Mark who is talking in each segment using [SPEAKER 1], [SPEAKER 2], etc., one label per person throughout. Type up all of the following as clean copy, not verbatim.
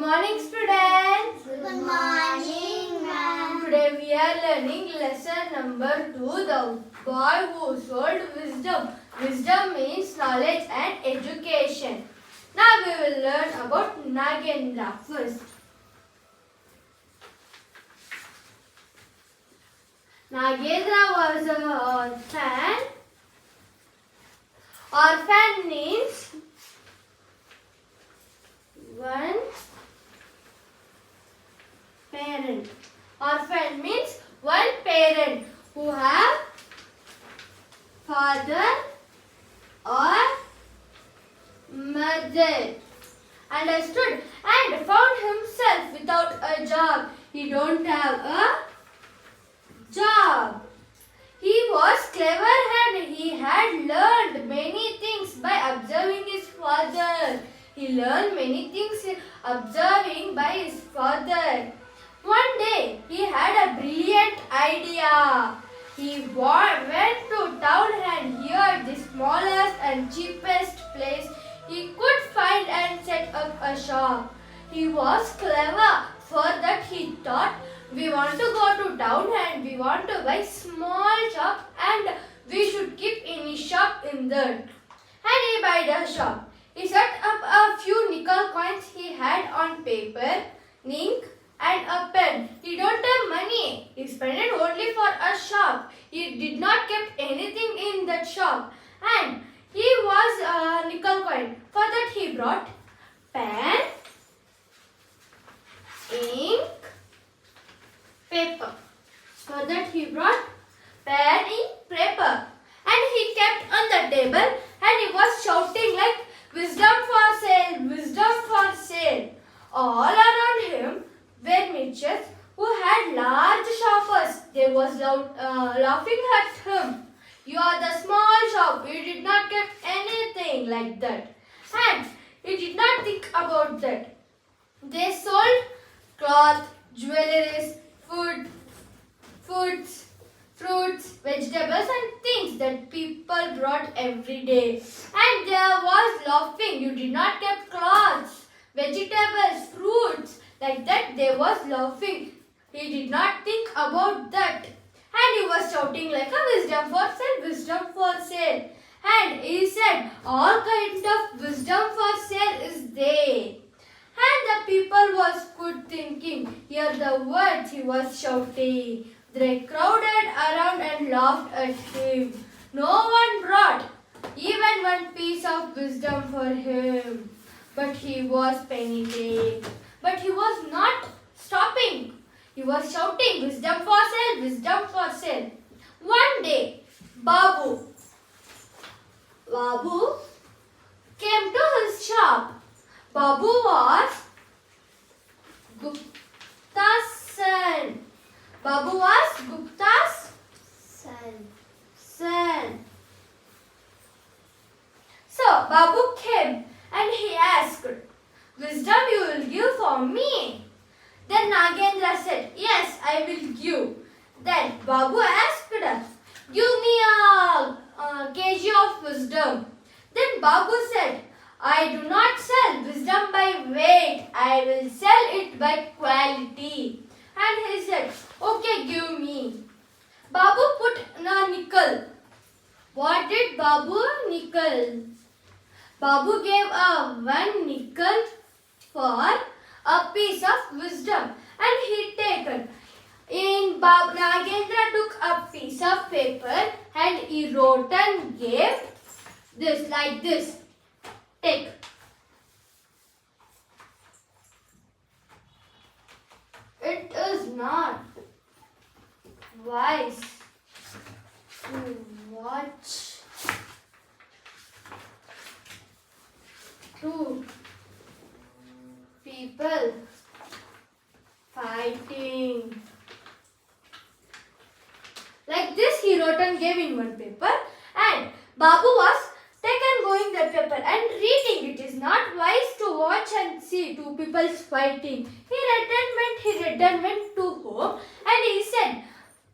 [SPEAKER 1] morning, students.
[SPEAKER 2] Good morning, ma'am.
[SPEAKER 1] Today we are learning lesson number 2, The Boy Who Sold Wisdom. Wisdom means knowledge and education. Now we will learn about Nagendra first. Nagendra was an orphan. Orphan means one parent. Orphan means one parent who have father or mother. Understood? And found himself without a job. He don't have a job. He was clever and he had learned many things by observing his father. He learned many things observing by his father. One day, he had a brilliant idea. He went to town and here the smallest and cheapest place he could find and set up a shop. He was clever, for that he thought, we want to go to town and we want to buy small shop and we should keep any shop in that. And he buy the shop. He set up a few nickel coins he had on paper, ink and a pen. He don't have money. He spent it only for a shop. He did not keep anything in that shop. And he was a nickel coin. For that he brought pen, ink, paper. For that he brought pen, ink, paper. And he kept on the table and he was shouting like, wisdom for sale, wisdom for sale. All around him were midgets who had large shoppers. They was laughing at him. You are the small shop. You did not get anything like that. And he did not think about that. They sold cloth, jewelries, foods, fruits, vegetables and things that people brought every day. And there was laughing. You did not get clothes, vegetables, fruits. Like that they was laughing. He did not think about that. And he was shouting like a wisdom for sale, wisdom for sale. And he said, all kinds of wisdom for sale is there. And the people was good thinking. Hear the words he was shouting. They crowded around and laughed at him. No one brought even one piece of wisdom for him. But he was panicking. But he was not stopping. He was shouting, wisdom for sale, wisdom for sale. One day, Babu came to his shop. Babu was Gupta's son. Babu was Gupta's son. So, Babu came and he asked, wisdom you will give for me? Then Nagendra said, yes, I will give. Then Babu asked, give me a kg of wisdom. Then Babu said, I do not sell wisdom by weight. I will sell it by quality. And he said, okay, give me. Babu put a nickel. What did Babu nickel? Babu gave a one nickel for a piece of wisdom and he taken. Nagendra took a piece of paper and he wrote and gave this like this. Take. It is not wise to watch two people fighting. Like this he wrote and gave in one paper and Babu was taken going that paper and reading. It is not wise to watch and see two people fighting. He read and went to home and he said,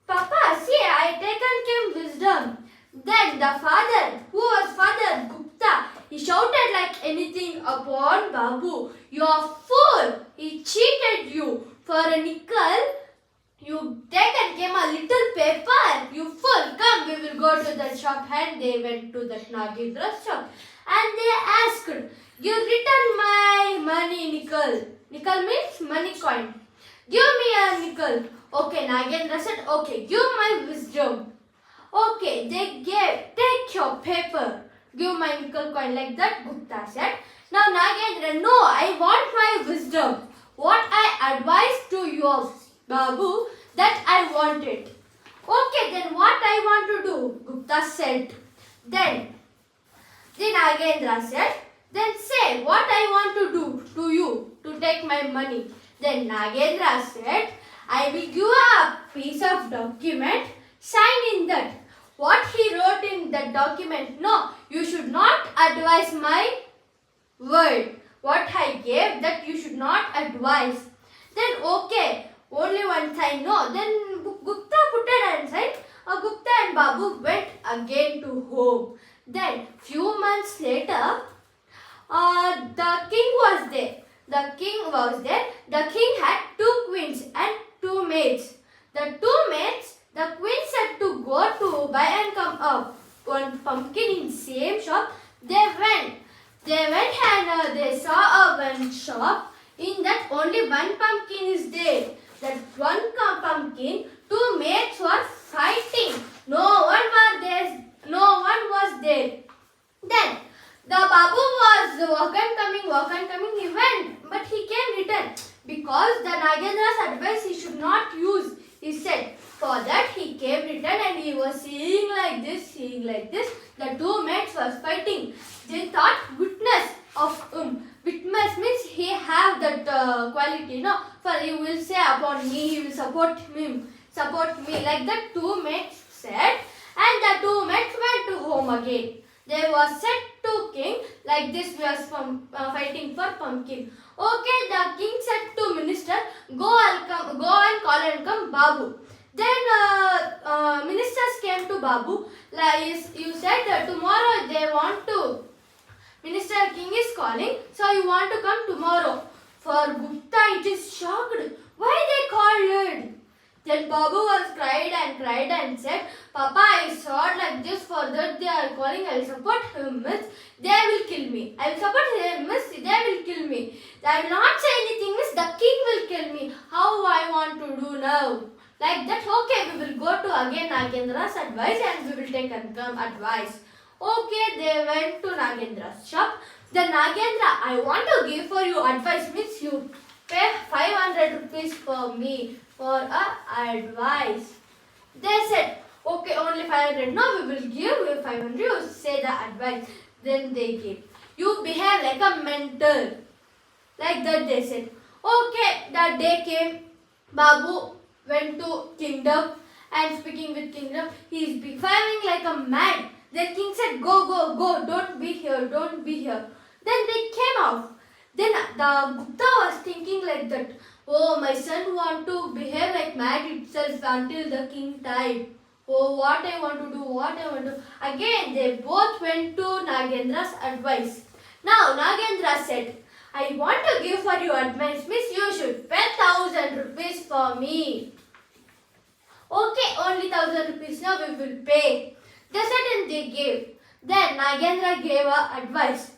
[SPEAKER 1] Papa, see, I taken wisdom. Then the father, who was Father Gupta, he shouted like anything upon Babu. You are fool! he cheated you. For a nickel, you take and came a little paper. You fool, come, we will go to the shop. And they went to that Nagendra's shop. And they asked, you return my money, nickel. Nickel means money coin. Give me a nickel. Okay, Nagendra said, okay, give my wisdom. Okay, they gave, take your paper. Give my nickel coin, like that Gupta said. Now Nagendra, no, I want my wisdom. What I advised to you, Babu, that I want it. Okay, then what I want to do? Gupta said. Then Nagendra said, then say what I want to do to you to take my money. Then Nagendra said, I will give you a piece of document, sign in that. What he wrote in that document, no, you should not advise my word. What I gave, that you should not advise. Then okay, only one sign, no. Then Gupta put it and said, Gupta and Babu went again to home. Then few months later, the king was there. The king had 2 queens and 2 maids. The 2 maids, the queen said to go to buy and come up one pumpkin in same shop. They went and they saw one shop. In that only one pumpkin is there. That one pumpkin, 2 maids were fighting. No one was there. Then the Babu was walk and coming, he went, but he came return. Because the Nagendra's advice he should not use, he said. For that he came return and he was seeing like this. The 2 mates was fighting. They thought witness means he have that quality, no? For he will say upon me, he will support me. Like that 2 mates said, and the 2 mates went to home again. They was said to king, like this we are fighting for pumpkin. Okay, the king said to minister, go and call and come Babu. Then ministers came to Babu. Like you said tomorrow they want to. Minister king is calling, so you want to come tomorrow. For Gupta it is shocked. Why they called? Then Babu was cried and said, Papa, I saw it like this. For that they are calling. I will support him. Miss, they will kill me. I will support him. Miss, they will kill me. I will not say anything. Miss, the king will kill me. How I want to do now? Like that, okay, we will go to again Nagendra's advice and we will take advice. Okay, they went to Nagendra's shop. Then Nagendra, I want to give for you advice, means you pay 500 rupees for me for advice. They said, okay, only 500. No, we will give you 500. You say the advice. Then they gave. You behave like a mentor. Like that they said. Okay, that day came. Babu went to kingdom and speaking with kingdom. He is behaving like a mad. Then king said, go, don't be here. Then they came out. Then the Gupta was thinking like that. Oh, my son want to behave like mad itself until the king died. Oh, what I want to do. Again, they both went to Nagendra's advice. Now, Nagendra said, I want to give for you advice, means you should pay 1,000 rupees for me. Okay, only 1,000 rupees now we will pay. They said and they gave. Then Nagendra gave advice.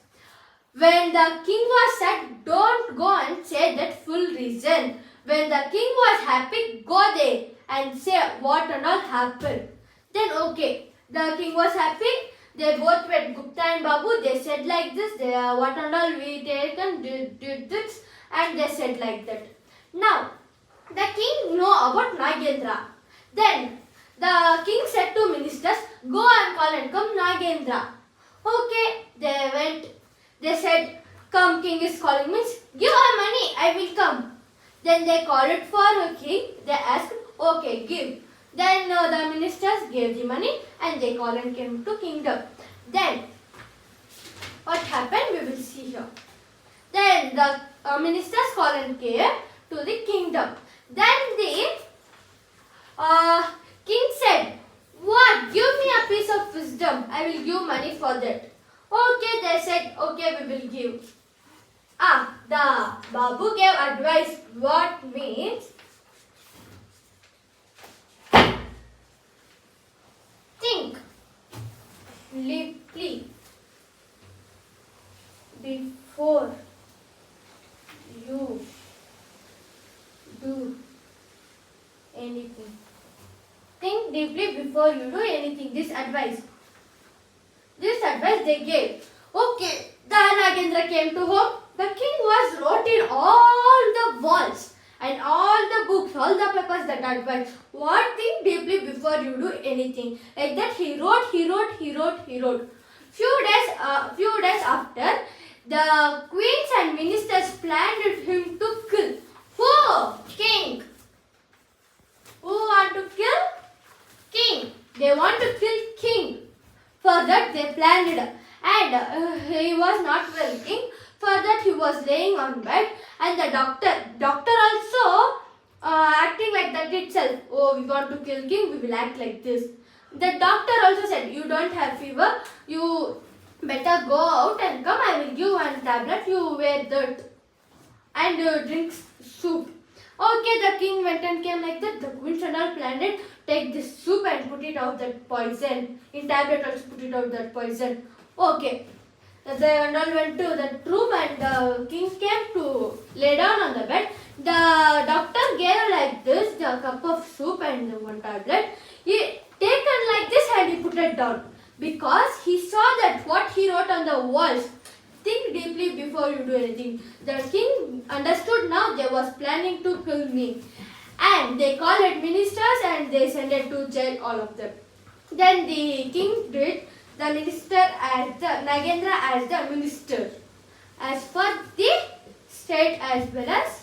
[SPEAKER 1] When the king was sad, don't go and say that full reason. When the king was happy, go there and say what and all happened. Then okay, the king was happy. They both went, Gupta and Babu. They said like this. What and all we taken did this, and they said like that. Now the king know about Nagendra. Then the king said to ministers, go and call and come Nagendra. Okay, they went. They said, come, king is calling, means give her money, I will come. Then they called it for a king. They asked, okay, give. Then the ministers gave the money and they called and came to kingdom. Then what happened we will see here. Then the ministers called and came to the kingdom. Then the king said, what? Give me a piece of wisdom. I will give money for that. Okay, they said, okay, we will give. The Babu gave advice. What means? Think deeply before you do anything. Think deeply before you do anything. This advice they gave. Okay, the Nagendra came to home. The king was wrote in all the walls and all the books, all the papers that advice. What think deeply before you do anything. Like that he wrote. Few days after, the queens and ministers planned him to kill. Who? King. Who want to kill? King. They want to kill king. For that they planned it. And he was not well king. For that he was laying on bed. And the doctor also acting like that itself. Oh, we want to kill king, we will act like this. The doctor also said, you don't have fever. You better go out and come. I will give one tablet. You wear that. And drink soup. Okay, the king went and came like that. The queen and all planned it. Take this soup and put it out that poison. In tablet also put it out that poison. Okay. They all went to that room and the king came to lay down on the bed. The doctor gave like this the cup of soup and one tablet. He taken like this and he put it down. Because he saw that what he wrote on the walls. Think deeply before you do anything. The king understood now they was planning to kill me. And they called it ministers and they sent it to jail, all of them. Then the king did the minister as the Nagendra as the minister. As for the state as well as